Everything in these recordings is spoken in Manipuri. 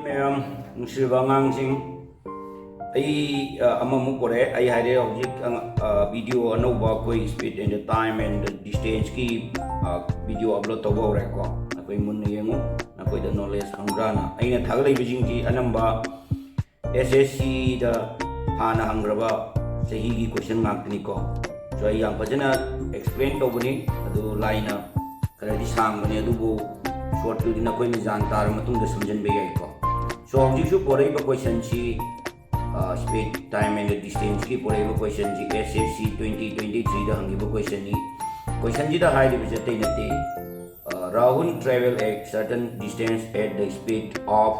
मैम नुसिबांगांसिंग अममुक कोरे आई हाइरे हौजिक वीडियो अनौबा कोई speed and time and distance की वीडियो अपलोड तौबा होरे को अकोई मुन्न येंगु अकोई द नॉलेज हंग्राना अइना थागलै बिजिंग अनंबा SSC दा हाना हंग्रबा सही की क्वेश्चन मार्कनी को सो आई याम फजना एक्सप्लेन तौबनी अदु लाइना खरदी सांगबनी अदुबो शॉर्ट टू दिन कोई जान तार मतुंग द समझन बे याई को सो हौजिक सु पोरै बा क्वेश्चन सी स्पीड टाइम एंड डिस्टेंस की पोरै बा क्वेश्चन जी SSC 2023 दा हंगी बा क्वेश्चन जी दा हाइड बे जते नते Rahul travel a certain distance at the speed of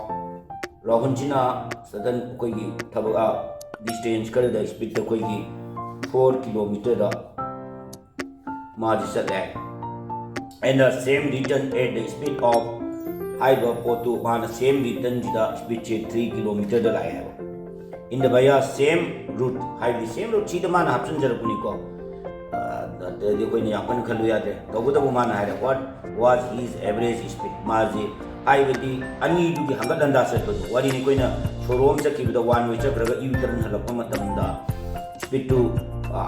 Rahul Jina certain koi gi thaba distance kar the speed to koi gi 4 kilometer da margin sat and the same return at the speed of hydro photo man same return da speed 3 kilometer da lai hai in the baya same route highly same route chi da man option jar puni ko de koi ne apan khalu ya de to bu man hai what was his average speed maji ai bidi ani du gi hanga danda set bu wari ni koi na showroom se ki da one way chakraga u turn halakpa matam da speed to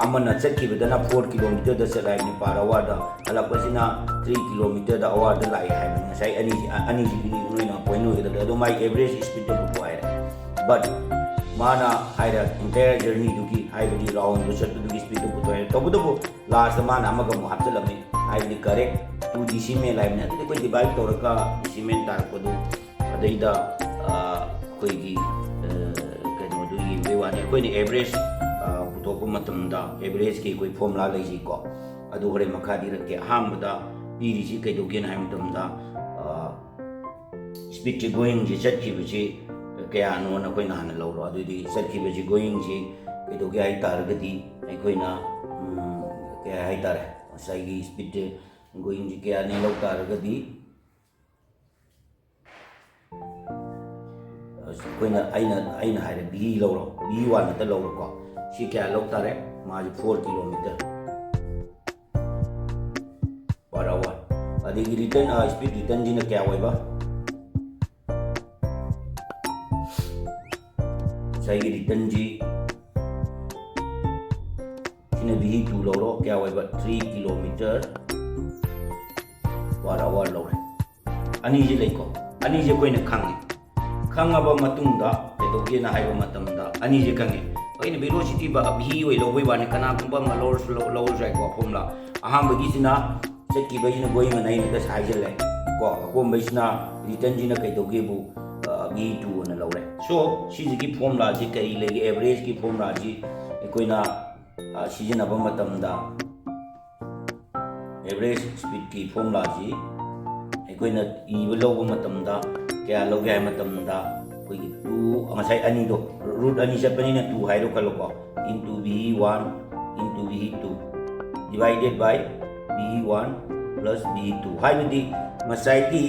amana chakki bida na 4 km da se lai ni para wada halakpa sina 3 km da award da lai hai ni sai ani ji ni no na point no da do my average speed to bu ai but mana haira entire journey du gi hai bidi round du set du gi speed to bu to bu last mana amaga mu hapse lamni hai bidi correct 2 decimal line na to koi divide toraka decimal tar ko du adaida koi gi kano du yi we wa ne koi ni average putopu matam da average ki koi formula lai ji ko adu hore makha di rake ham da piri ji kai do gen hai matam da speed going ji chat ki bi kaya no na koi na na lo ro adu di chat ki bi going ji kai do ge ai tar ga di ai koi na kaya ai tar sai gi speed going ji kaya ne lo tar ga di koi na aina hai bi lo ro b1 ta lo ko si kaya lo tar ma 4 km per hour adi gi return speed return ji na kya hoy ba sai gi return ji sine v2 lo ro kya hoy ba 3 km per hour lo ani ji lai ko ani ji koi na khangaba matung da te do ge na hai ba matam da ani ji kangi koi na velocity ba abhi oi lo boi ba ne kana kumba ma lower right ko formula aham bagi sina cheki ba jina going na ina ka sai je le ko ko mai sina return ji na kai do ge bu v2 na lo re so si ji ki formula ji kai le ge average ki formula ji koi na sijina ba matam da average speed ki formula ji koi na i lo ba matam da kaya lo gaya matam da koi 2 amasai ani do root ani sa pani na 2 hai ro kalo ko into v1 into v2 divided by v1 plus v2 hai di masai ki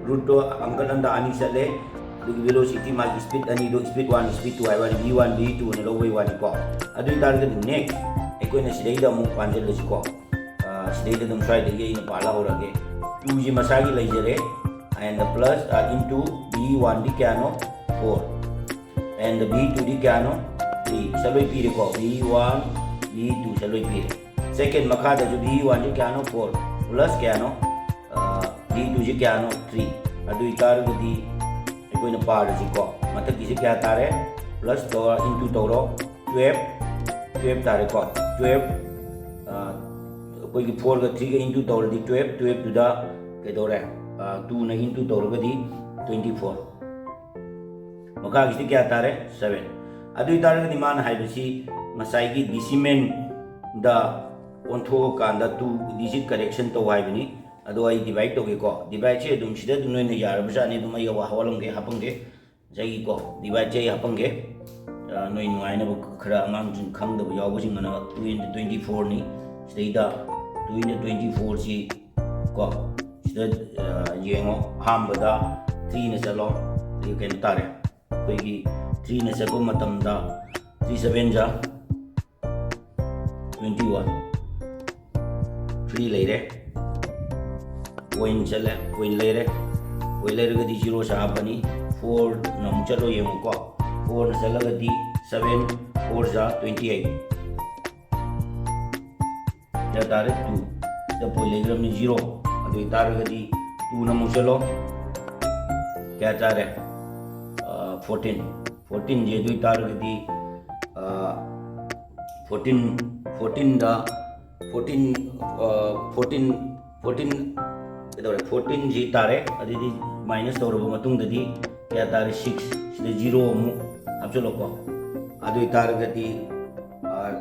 root to angkan anda ani sa le the velocity ma speed ani do speed 1 speed 2 hai wani v1 v2 na lo wai wani ko adu target next koi na sidai da mu panjel le ko sidai da dum try de ye ina pala ho rage 2 ji masai ki lai jare and the plus into v1 di kya no 4 and the v2 di kya no 3 saloi pire ko v1 v2 saloi pire second makha da jo v1 di kya no 4 plus kya no v2 ji kya no 3 adu itar gudi koi na par ji ko matak ji kya tare plus to into to ro 12 tare ko 12 koi ki 4 ga 3 ga into to di 12 to da ke do re 2 na into torgadi 24 maka gisi kya tare 7 adu itare di man hai bisi masai gi decimal da ontho kanda 2 digit correction to hai bini adu ai divide to ge ko divide che dum sida dum ne yar basa ne dum ai wa hawalong ge hapang ge jai ko divide che hapang ge noi nuai na khara amang jin khang da yaw jing na 2 into 24 ni sida 2 into 24 ji ko yengo hambada 3 na salo you can tare koi gi 3 na sako matam da 3 7 ja 21 3 leire point chale point leire ꯑꯣꯏ ꯂꯩꯔꯒꯗꯤ ꯖꯤꯔꯣ ꯍꯥꯞꯄꯅꯤ 4 ꯅ ꯑꯃꯨꯛ ꯆꯠꯂꯣ ꯌꯦꯡꯉꯨꯀꯣ 4 ꯅ ꯆꯠꯂꯒꯗꯤ 7 4 ꯖꯥ 28 ꯀꯌꯥ ꯇꯥꯔꯦ 2 ꯁꯤꯗ ꯄꯣꯏꯟ ꯂꯩꯈ꯭ꯔꯕꯅꯤ 0 ꯑꯗꯨ ꯑꯣꯏꯇꯥꯔꯒꯗꯤ 2 ꯅ ꯑꯃꯨꯛ ꯆꯠꯂꯣ kaya tare 14 je dui targadi 14 da 14 ji tare adidi minus tawraba matung dadi kaya tare 6 sida 0 amu hapchalo ko adui targadi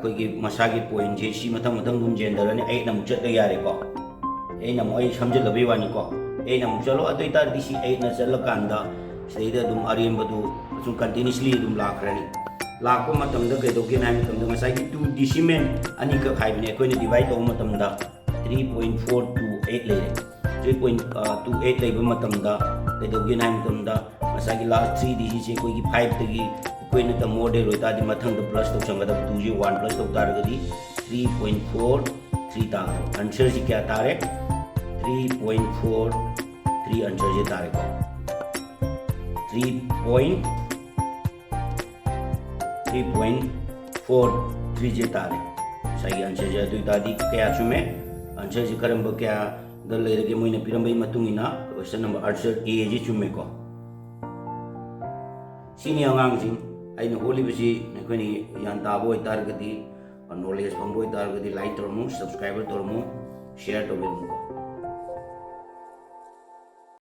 koigi masagi point je si mathang dum jendarani 8 na muchat yare ko 8 na mo ai samjalabi wani ko 8 na muchalo adui targadi si 8 na chalakanda sida dum ariembadu sum continuously dum lakrani lakpa matamda kaidoke na matamda masagi 2 decimal ani ka khaibne koine divide taw matamda 3.428 lere 3.28 leba matamda kaidoke na matamda masagi last 3 digit se koi ki 5 tagi koine ta model oi ta di mathang da plus taw changada 2 ji 1 plus taw targadi 3.43 ta answer ji kya tare 3.43 answer ji tare ko 3.43 je tare sai answer je tu tadi kaya chume answer ji karamba kaya dal lerege moina pirambai matungina question number answer a je chume ko sini angang jing aina holi bisi nakoni yan tabo targati knowledge pangboy targati like tormu subscriber tormu share to